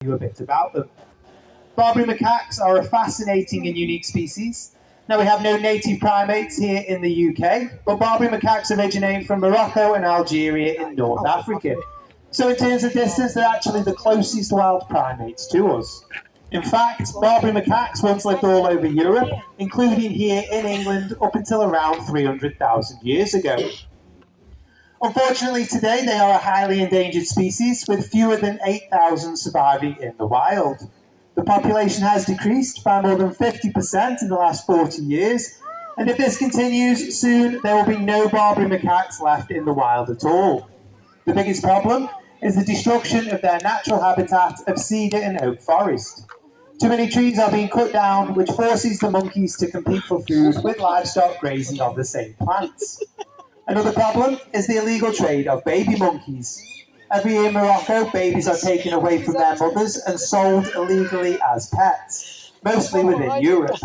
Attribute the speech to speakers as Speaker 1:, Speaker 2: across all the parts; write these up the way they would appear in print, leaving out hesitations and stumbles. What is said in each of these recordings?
Speaker 1: you a bit about them. Barbary macaques are a fascinating and unique species. Now, we have no native primates here in the UK, but Barbary macaques originate from Morocco and Algeria in North Africa. So in terms of distance, they're actually the closest wild primates to us. In fact, Barbary macaques once lived all over Europe, including here in England up until around 300,000 years ago. Unfortunately, today they are a highly endangered species with fewer than 8,000 surviving in the wild. The population has decreased by more than 50% in the last 40 years, and if this continues, soon there will be no Barbary macaques left in the wild at all. The biggest problem is the destruction of their natural habitat of cedar and oak forest. Too many trees are being cut down, which forces the monkeys to compete for food with livestock grazing on the same plants. Another problem is the illegal trade of baby monkeys. Every year in Morocco, babies are taken away from their mothers and sold illegally as pets, mostly within Europe.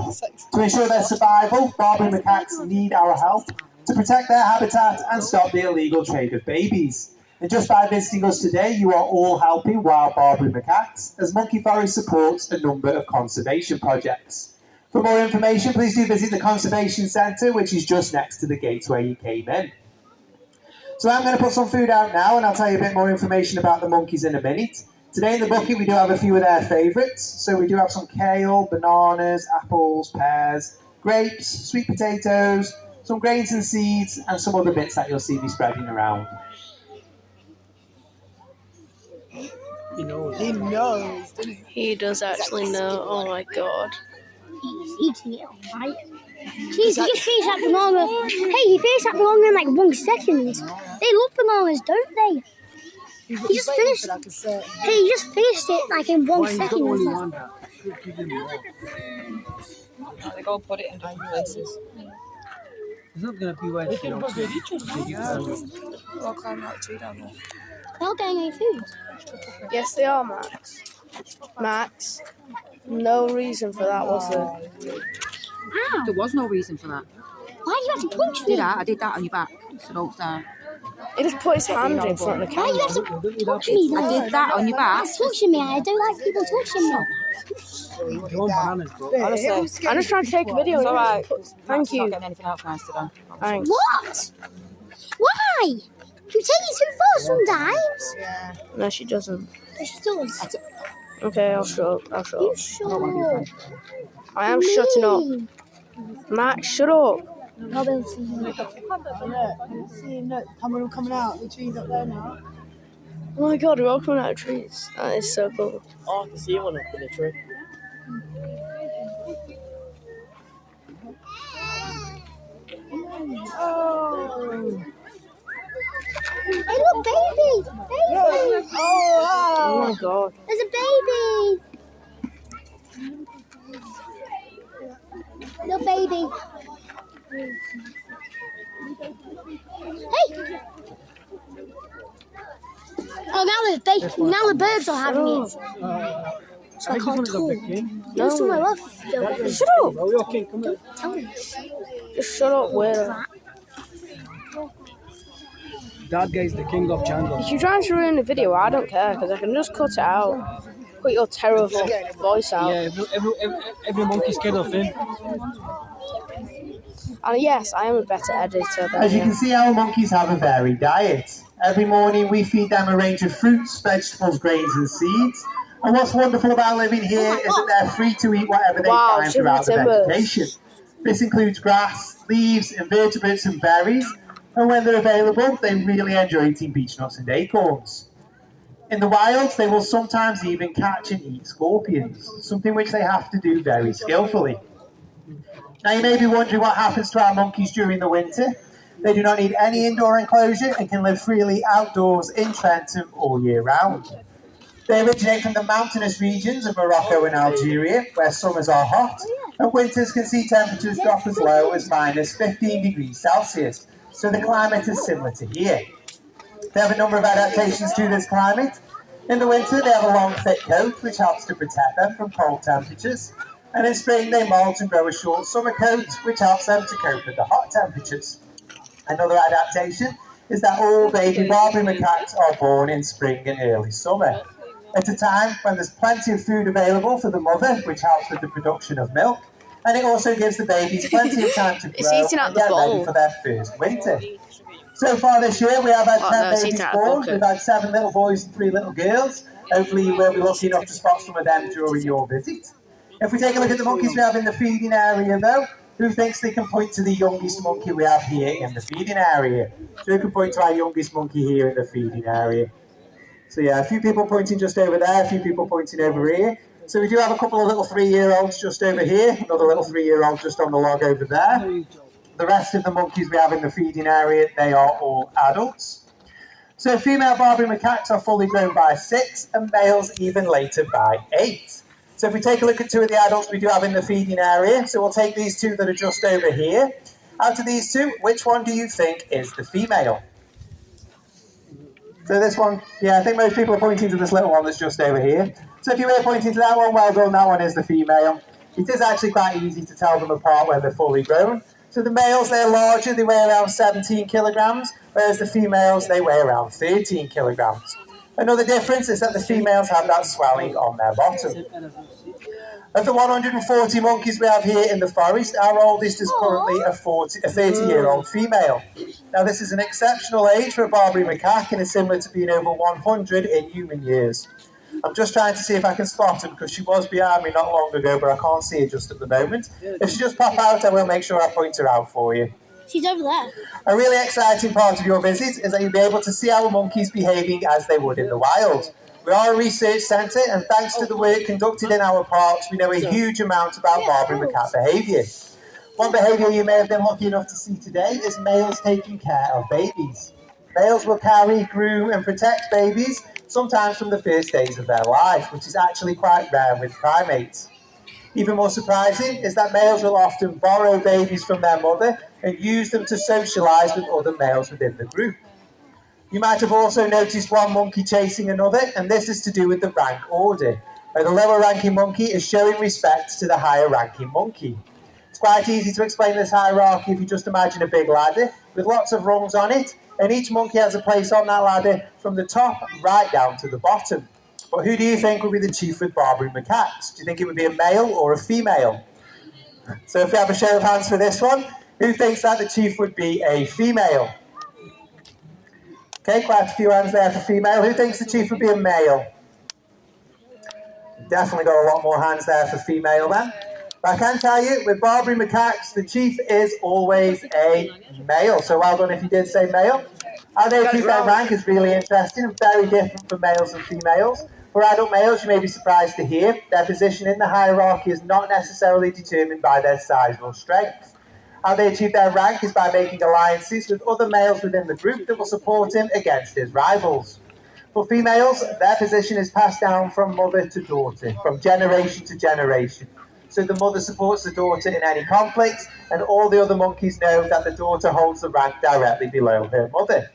Speaker 1: To ensure their survival, Barbary macaques need our help to protect their habitat and stop the illegal trade of babies. And just by visiting us today, you are all helping wild Barbary macaques, as Monkey Forest supports a number of conservation projects. For more information, please do visit the Conservation Centre, which is just next to the gates where you came in. So I'm going to put some food out now, and I'll tell you a bit more information about the monkeys in a minute. Today in the bucket, we do have a few of their favourites. So we do have some kale, bananas, apples, pears, grapes, sweet potatoes, some grains and seeds, and some other bits that you'll see me spreading around.
Speaker 2: He knows. He knows, doesn't he?
Speaker 3: He does actually know. Oh my god.
Speaker 4: He's eating it, alright? Jeez, he just finished that banana. Hey, he finished that banana in like 1 second. They love bananas, don't they? He just finished. Hey, he just finished it like in 1 second.
Speaker 5: They go put it in different places.
Speaker 2: It's not going to be where they don't
Speaker 5: I'll climb that tree down there.
Speaker 4: They're not getting any food.
Speaker 3: Yes, they are, Max. Max, no reason for that, was there?
Speaker 4: Ow.
Speaker 5: There was no reason for that.
Speaker 4: Why do you have to punch me?
Speaker 5: I did that on your back, so don't start.
Speaker 3: He just put his hand in front of the
Speaker 4: Why do you
Speaker 3: camera.
Speaker 4: have to touch me?
Speaker 5: I did that on your back.
Speaker 4: That's touching me. I don't like people touching me.
Speaker 2: You want bananas, bro?
Speaker 3: Honestly, I'm just trying to take a video.
Speaker 5: It's alright.
Speaker 3: Thank you.
Speaker 5: Not getting anything else nice today.
Speaker 3: Thanks.
Speaker 4: What? Why? You take it too far sometimes.
Speaker 3: No, she doesn't.
Speaker 4: But she does.
Speaker 3: Okay, I'll shut up. I'll shut
Speaker 4: You
Speaker 3: up.
Speaker 4: sure?
Speaker 3: I am shutting up. Max, shut up.
Speaker 4: I'll be able to see you.
Speaker 2: Look, camera coming out. The trees up there now.
Speaker 3: Oh my god, we're all coming out of trees. That is so cool.
Speaker 2: Oh, I can see one up in the tree. Oh.
Speaker 4: Hey, look, baby! Baby!
Speaker 3: Oh my god.
Speaker 4: There's a baby! Little baby. Hey! Oh, now the birds are having it. So I can't talk.
Speaker 3: No.
Speaker 4: Somewhere else.
Speaker 3: Shut up.
Speaker 2: Oh, okay, come here.
Speaker 4: Tell me.
Speaker 3: Just shut up, weirdo.
Speaker 2: That guy's the king of jungle.
Speaker 3: If you're trying to ruin the video, I don't care, because I can just cut it out. Put your terrible voice out.
Speaker 2: Yeah, every monkey's scared of him.
Speaker 3: And yes, I am a better editor than
Speaker 1: As you
Speaker 3: you.
Speaker 1: can see, our monkeys have a varied diet. Every morning we feed them a range of fruits, vegetables, grains and seeds. And what's wonderful about living here is that they're free to eat whatever they find throughout the
Speaker 3: timbers.
Speaker 1: vegetation. This includes grass, leaves, invertebrates and berries. And when they're available, they really enjoy eating beech nuts and acorns. In the wild, they will sometimes even catch and eat scorpions, something which they have to do very skillfully. Now you may be wondering what happens to our monkeys during the winter. They do not need any indoor enclosure and can live freely outdoors in Trentham all year round. They originate from the mountainous regions of Morocco and Algeria, where summers are hot, and winters can see temperatures drop as low as minus 15 degrees Celsius. So the climate is similar to here. They have a number of adaptations to this climate. In the winter, they have a long, thick coat, which helps to protect them from cold temperatures. And in spring, they molt and grow a short summer coat, which helps them to cope with the hot temperatures. Another adaptation is that all baby Barbary macaques are born in spring and early summer. at a time when there's plenty of food available for the mother, which helps with the production of milk, and it also gives the babies plenty of time to
Speaker 3: It's
Speaker 1: grow
Speaker 3: eating out
Speaker 1: and
Speaker 3: the
Speaker 1: get ready
Speaker 3: bowl.
Speaker 1: for their first winter. So far this year, we have had
Speaker 3: Oh,
Speaker 1: 10
Speaker 3: no, it's
Speaker 1: babies
Speaker 3: eating out the
Speaker 1: born.
Speaker 3: bucket.
Speaker 1: We've had 7 little boys and 3 little girls. Hopefully you will be lucky enough to spot some of them during your visit. If we take a look at the monkeys we have in the feeding area though, who thinks they can point to the youngest monkey we have here in the feeding area? So who can point to our youngest monkey here in the feeding area? So yeah, a few people pointing just over there, a few people pointing over here. So we do have a couple of little 3-year-olds just over here, another little 3-year-old just on the log over there. The rest of the monkeys we have in the feeding area, they are all adults. So female Barbary macaques are fully grown by 6 and males even later by 8. So if we take a look at 2 of the adults we do have in the feeding area, so we'll take these 2 that are just over here. Out of these 2, which one do you think is the female? So this one, yeah, I think most people are pointing to this little one that's just over here. So if you were pointing to that one, well done, that one is the female. It is actually quite easy to tell them apart when they're fully grown. So the males, they're larger, they weigh around 17 kilograms, whereas the females, they weigh around 13 kilograms. Another difference is that the females have that swelling on their bottom. Of the 140 monkeys we have here in the forest, our oldest is currently a 30-year-old female. Now this is an exceptional age for a Barbary macaque and is similar to being over 100 in human years. I'm just trying to see if I can spot her because she was behind me not long ago, but I can't see her just at the moment. If she just pop out, I will make sure I point her out for you.
Speaker 4: She's over there.
Speaker 1: A really exciting part of your visit is that you'll be able to see our monkeys behaving as they would in the wild. We are a research centre, and thanks to the work conducted in our parks, we know a huge amount about Barbary macaque behaviour. One behaviour you may have been lucky enough to see today is males taking care of babies. Males will carry, groom and protect babies, sometimes from the first days of their life, which is actually quite rare with primates. Even more surprising is that males will often borrow babies from their mother and use them to socialise with other males within the group. You might have also noticed one monkey chasing another, and this is to do with the rank order, where the lower ranking monkey is showing respect to the higher ranking monkey. It's quite easy to explain this hierarchy if you just imagine a big ladder with lots of rungs on it, and each monkey has a place on that ladder from the top right down to the bottom. But who do you think would be the chief with Barbary macaques? Do you think it would be a male or a female? So if we have a show of hands for this one, who thinks that the chief would be a female? Okay, quite a few hands there for female. Who thinks the chief would be a male? Definitely got a lot more hands there for female then. But I can tell you, with Barbary macaques, the chief is always a male. So well done if you did say male. How they achieve their rank is really interesting and very different from males and females. For adult males, you may be surprised to hear, their position in the hierarchy is not necessarily determined by their size or strength. How they achieve their rank is by making alliances with other males within the group that will support him against his rivals. For females, their position is passed down from mother to daughter, from generation to generation. So the mother supports the daughter in any conflicts, and all the other monkeys know that the daughter holds the rank directly below her mother.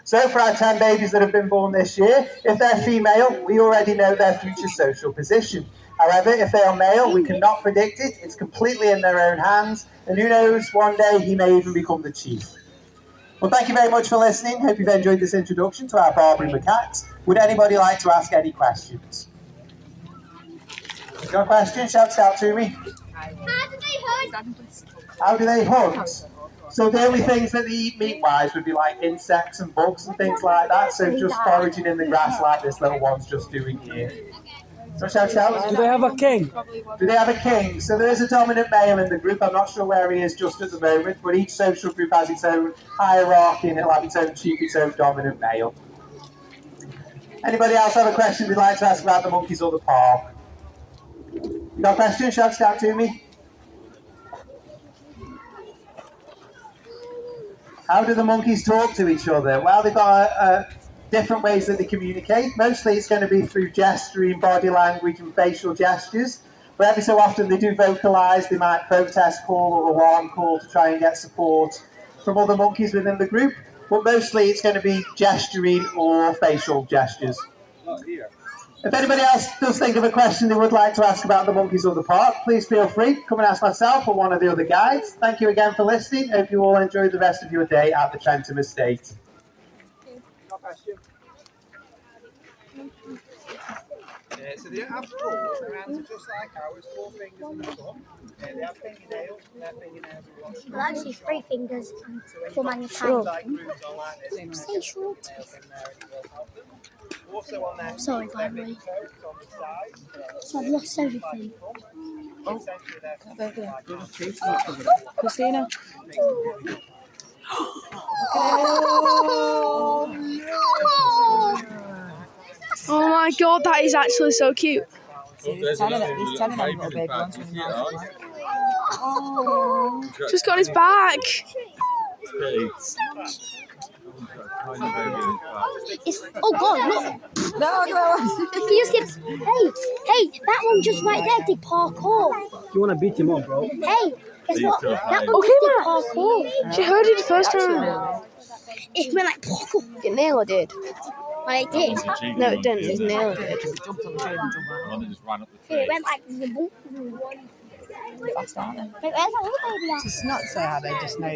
Speaker 1: So for our 10 babies that have been born this year, if they're female, we already know their future social position. However, if they are male, we cannot predict it. It's completely in their own hands. And who knows, one day he may even become the chief. Well, thank you very much for listening. Hope you've enjoyed this introduction to our Barbary macaques. Would anybody like to ask any questions? If you've got a question, shout it out to me. How do they hunt? So the only things that they eat meat-wise would be like insects and bugs and things like that. So just foraging in the grass like this little one's just doing here. So shout it out.
Speaker 2: Do they have a king?
Speaker 1: Do they have a king? So there is a dominant male in the group. I'm not sure where he is just at the moment, but each social group has its own hierarchy and it'll have its own chief, its own dominant male. Anybody else have a question they'd like to ask about the monkeys or the park? You got a question? Shout it out to me. How do the monkeys talk to each other? Well, they've got different ways that they communicate. Mostly it's going to be through gesturing, body language and facial gestures. But every so often they do vocalise. They might protest call or alarm call to try and get support from other monkeys within the group. But mostly it's going to be gesturing or facial gestures. If anybody else does think of a question they would like to ask about the monkeys or the park, please feel free. Come and ask myself or one of the other guides. Thank you again for listening. Hope you all enjoy the rest of your day at the Trentham Estate. So they don't have claws, their hands are just like ours, 4 fingers in the thumb. They have fingernails, their fingernails are a lot
Speaker 4: Well, actually, 3 fingers for manual
Speaker 3: Sure.
Speaker 4: time.
Speaker 1: like grooves on like this.
Speaker 4: Say short.
Speaker 1: Nails in there and it will help them. Also on their
Speaker 4: Sorry, by the way.
Speaker 1: toes on the side.
Speaker 4: So I've lost everything.
Speaker 1: Essentially their
Speaker 5: Christina.
Speaker 3: Oh my god, that is actually so cute.
Speaker 5: He's telling them little baby ones when you're nice.
Speaker 3: Just got his back.
Speaker 4: It's, oh god, look!
Speaker 5: No.
Speaker 4: He just gets, hey, that one just right there did parkour.
Speaker 6: You want to beat him up, bro?
Speaker 4: Hey, guess what? That one
Speaker 3: Okay,
Speaker 4: just did
Speaker 3: Max.
Speaker 4: parkour.
Speaker 3: She heard it the first time.
Speaker 4: It went like parkour.
Speaker 3: Your nail did.
Speaker 4: Well, it did.
Speaker 3: No, it didn't. His nail did.
Speaker 4: It went like the boom.
Speaker 5: Fast, aren't they?
Speaker 4: Wait, where's that other baby at?
Speaker 2: It's not so how they just know